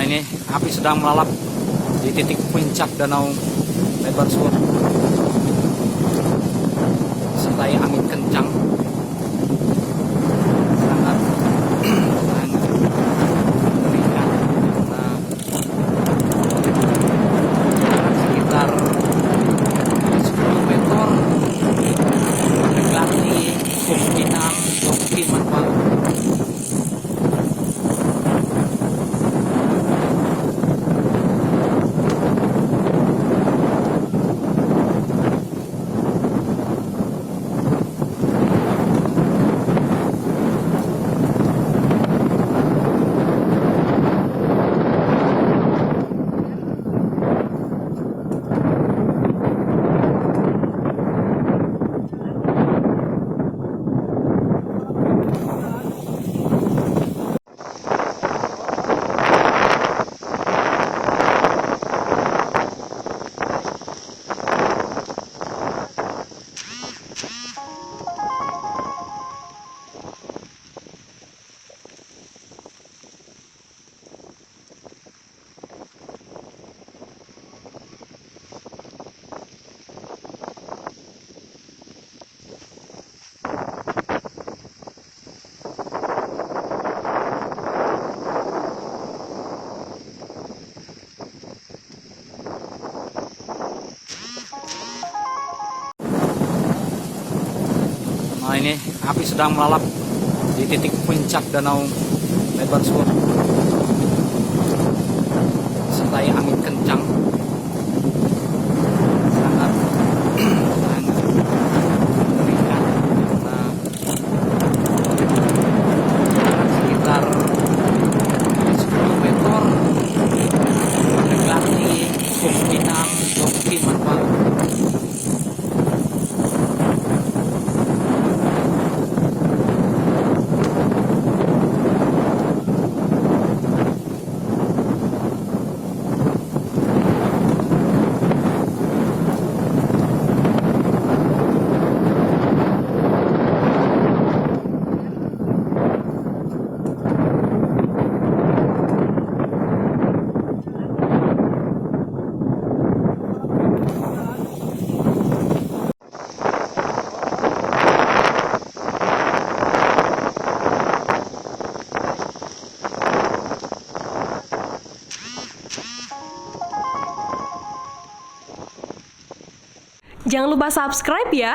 Ini api sedang melalap di titik puncak danau lebar Suoh. Disertai angin kencang. Sangat mengerikan. Nah, sekitar 10 meter mendekati pemukiman pemukiman. Nah, ini api sedang melalap di titik puncak danau lebar Suoh. Disertai angin kencang. Sangat mengerikan. Nah, sekitar 10 meter mendekati pemukiman. Jangan lupa subscribe ya.